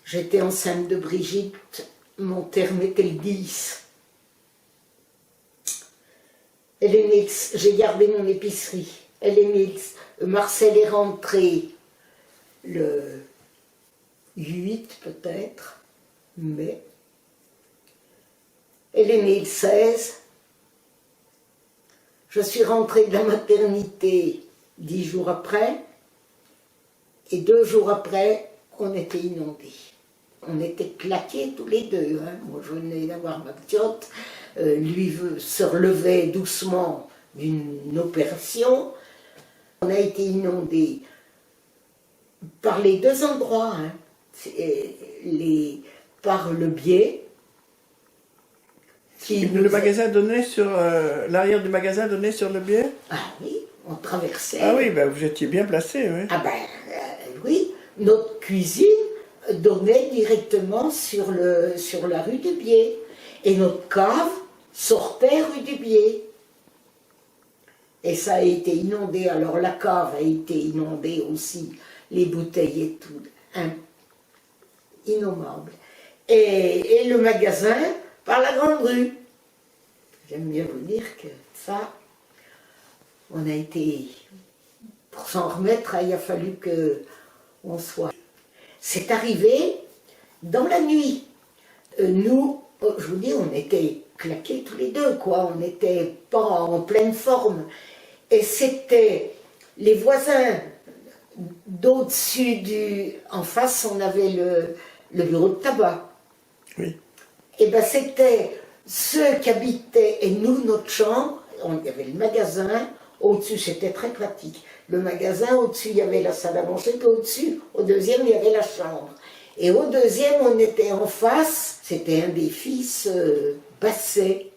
J'étais enceinte de Brigitte, mon terme était le 10. Elle est née, j'ai gardé mon épicerie. Elle est née, Marcel est rentré le 8 peut-être, mais elle est née le 16. Je suis rentrée de la maternité 10 jours après, et 2 jours après, on était inondés. On était claqués tous les deux. Hein. Moi, je venais d'avoir ma petite, lui se relevait doucement d'une opération. On a été inondés par les deux endroits, hein. Par le biais. Le magasin donnait sur l'arrière du magasin donnait sur le biais. Ah oui, on traversait. Ah oui, ben vous étiez bien placé, oui. Ah ben oui, notre cuisine donnait directement sur la rue du Biais. Et notre cave sortait rue du Biais. Et ça a été inondé. Alors la cave a été inondée aussi, les bouteilles et tout. Hein, innommable. Et le magasin par la grande rue. J'aime bien vous dire que ça, on a été, pour s'en remettre, il a fallu qu'on soit. C'est arrivé dans la nuit. Nous, je vous dis, on était claqués tous les deux, quoi. On n'était pas en pleine forme. Et c'était les voisins d'au-dessus en face, on avait le bureau de tabac. Oui. Et bien c'était ceux qui habitaient, et nous, notre chambre, il y avait le magasin, au-dessus, c'était très pratique. Le magasin, au-dessus, il y avait la salle à manger, puis au-dessus, au deuxième, il y avait la chambre. Et au deuxième, on était en face, c'était un des fils Basset.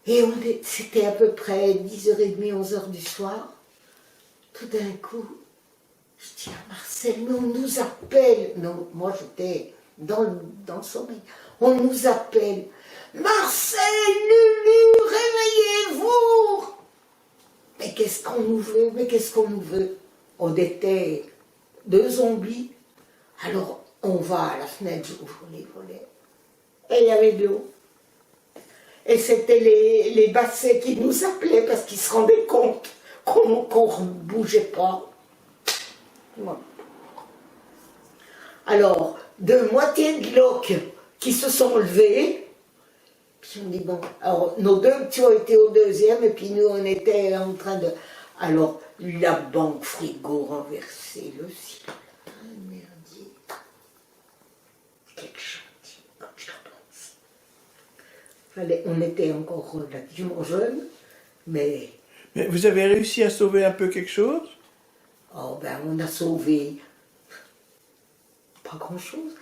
Et c'était à peu près 10h30, 11h du soir. Tout d'un coup, je dis à Marcel, mais on nous appelle. Non, moi j'étais dans le sommeil. On nous appelle. Marcel, Lulu, réveillez-vous! Mais qu'est-ce qu'on nous veut? Mais qu'est-ce qu'on nous veut? On était 2 zombies. Alors on va à la fenêtre, j'ouvre les volets. Et il y avait de l'eau. Et c'était les Bassets qui nous appelaient parce qu'ils se rendaient compte qu'on ne bougeait pas. Voilà. Alors, de moitié de loques qui se sont levés, puis on dit bon, alors nos 2 petits ont été au deuxième, et puis nous on était en train de. Alors, la banque frigo renversée, le ciel, un merdier. Quel chantier, quand je pense. On était encore relativement jeunes, mais. Mais vous avez réussi à sauver un peu quelque chose? Oh ben on a sauvé pas grand-chose.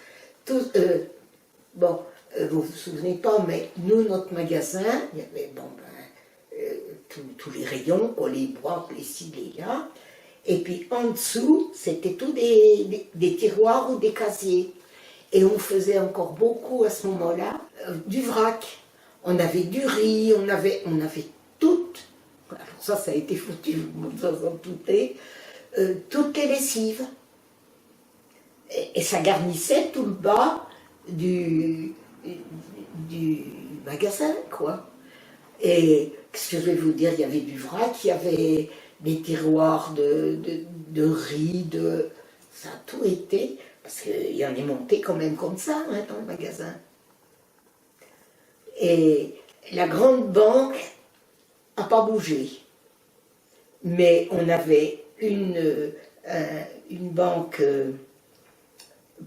Bon, vous vous souvenez pas, mais nous, notre magasin, il y avait tous les rayons, quoi, les bois, les ci, les là. Et puis en dessous, c'était tous des tiroirs ou des casiers. Et on faisait encore beaucoup à ce moment-là du vrac. On avait du riz, on avait tout. Alors ça a été foutu, vous en doutez. Toutes les lessives. Et ça garnissait tout le bas du magasin, quoi. Et qu'est-ce que je vais vous dire, il y avait du vrac, il y avait des tiroirs de riz, ça a tout été, parce qu'il y en est monté quand même comme ça, hein, dans le magasin. Et la grande banque n'a pas bougé. Mais on avait une banque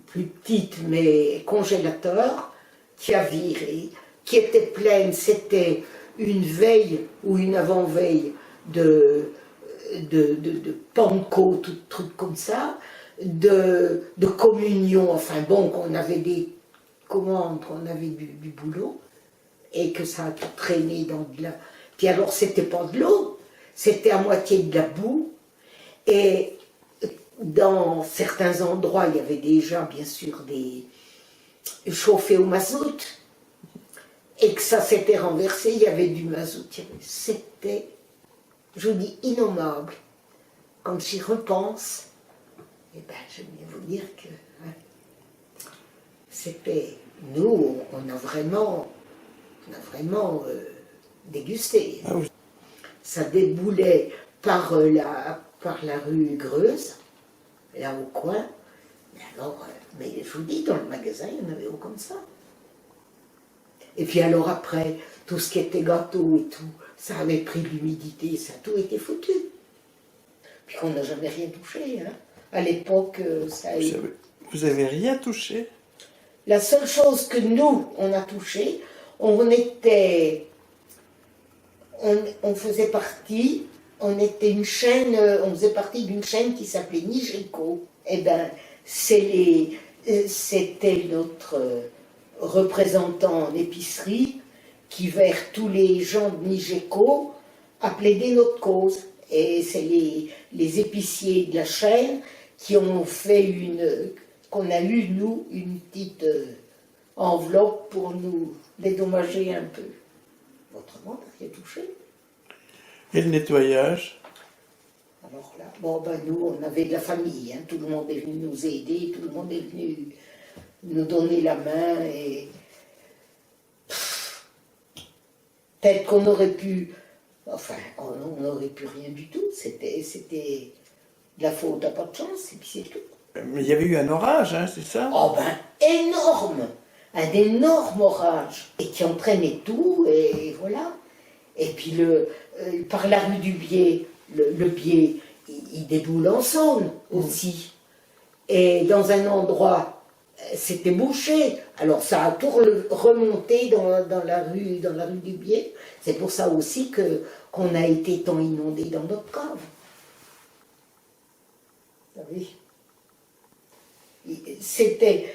plus petite, mais congélateur, qui a viré, qui était pleine. C'était une veille ou une avant-veille de panko, tout truc comme ça, de communion, enfin bon, qu'on avait des commandes, qu'on avait du boulot, et que ça a tout traîné dans de la. Puis alors, c'était pas de l'eau, c'était à moitié de la boue, et dans certains endroits, il y avait déjà, bien sûr, des chauffés au mazout, et que ça s'était renversé, il y avait du mazout. C'était, je vous dis, innommable. Quand j'y repense, eh ben, je vais vous dire que. Hein. c'était, nous, on a vraiment dégusté. Ah oui. Ça déboulait par la rue Greuze, là au coin. Mais alors, mais je vous dis, dans le magasin, il y en avait haut comme ça. Et puis alors après, tout ce qui était gâteau et tout, ça avait pris de l'humidité, ça a tout été foutu. Puis on n'a jamais rien touché. Hein. À l'époque, ça a été... Vous avez rien touché? La seule chose que nous, on a touché, on faisait partie, on était une chaîne, on faisait partie d'une chaîne qui s'appelait Nigeco. Eh ben, c'était notre représentant en épicerie qui, vers tous les gens de Nigeco, a plaidé notre cause. Et c'est les épiciers de la chaîne qui ont fait qu'on a eu, nous, une petite enveloppe pour nous dédommager un peu. Autrement, on n'a rien touché. Et le nettoyage? Alors là, bon, ben nous, on avait de la famille, hein, tout le monde est venu nous aider, tout le monde est venu nous donner la main, et peut-être qu'on aurait pu, enfin, on n'aurait pu rien du tout, c'était de la faute à pas de chance, et puis c'est tout. Mais il y avait eu un orage, hein, c'est ça? Oh ben, énorme! Un énorme orage, et qui entraînait tout, et voilà. Et puis par la rue du Biais, le Biais, il déboule en Saône aussi. Et dans un endroit, c'était bouché. Alors ça a tout remonté dans la rue du Biais. C'est pour ça aussi qu'on a été tant inondé dans notre cave. Vous savez,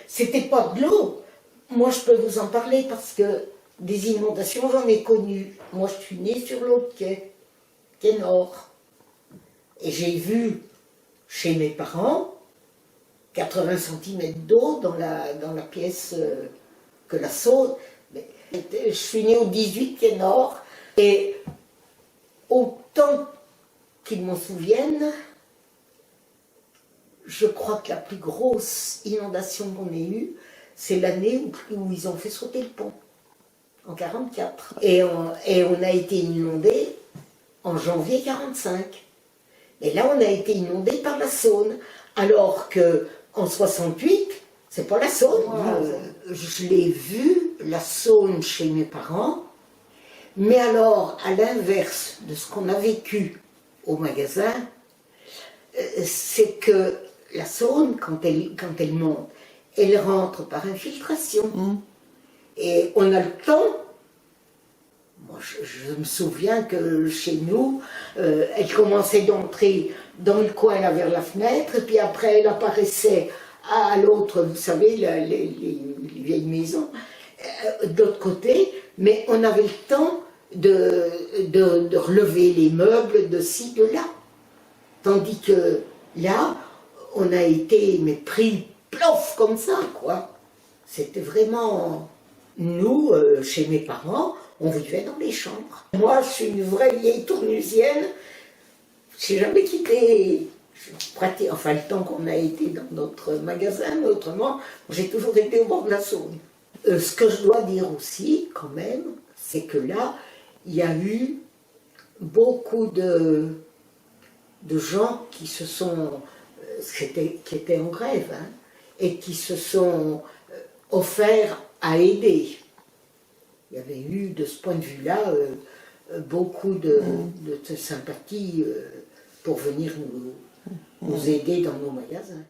c'était pas de l'eau. Moi, je peux vous en parler parce que des inondations, j'en ai connu. Moi, je suis née sur l'autre quai nord. Et j'ai vu chez mes parents 80 cm d'eau dans la pièce que la Saône. Je suis née au 18 quai nord. Et autant qu'ils m'en souviennent, je crois que la plus grosse inondation qu'on ait eue, c'est l'année où ils ont fait sauter le pont, en 1944. Et on a été inondé en janvier 1945. Et là, on a été inondé par la Saône. Alors qu'en 1968, c'est pas la Saône. Je l'ai vu, la Saône, chez mes parents. Mais alors, à l'inverse de ce qu'on a vécu au magasin, c'est que la Saône, quand elle monte, elle rentre par infiltration. Et on a le temps. Moi, je me souviens que chez nous, elle commençait d'entrer dans le coin là vers la fenêtre, et puis après elle apparaissait à l'autre, vous savez, les vieilles maisons, de l'autre côté, mais on avait le temps de relever les meubles de ci, de là. Tandis que là, on a été pris plof comme ça, quoi. C'était vraiment... Nous, chez mes parents, on vivait dans les chambres. Moi, je suis une vraie vieille tournusienne. Je n'ai jamais quitté, enfin le temps qu'on a été dans notre magasin, mais autrement, j'ai toujours été au bord de la Saône. Ce que je dois dire aussi, quand même, c'est que là, il y a eu beaucoup de gens qui se sont, qui étaient en grève, hein, et qui se sont offerts à aider. Il y avait eu, de ce point de vue-là, beaucoup de sympathie pour venir nous aider dans nos magasins.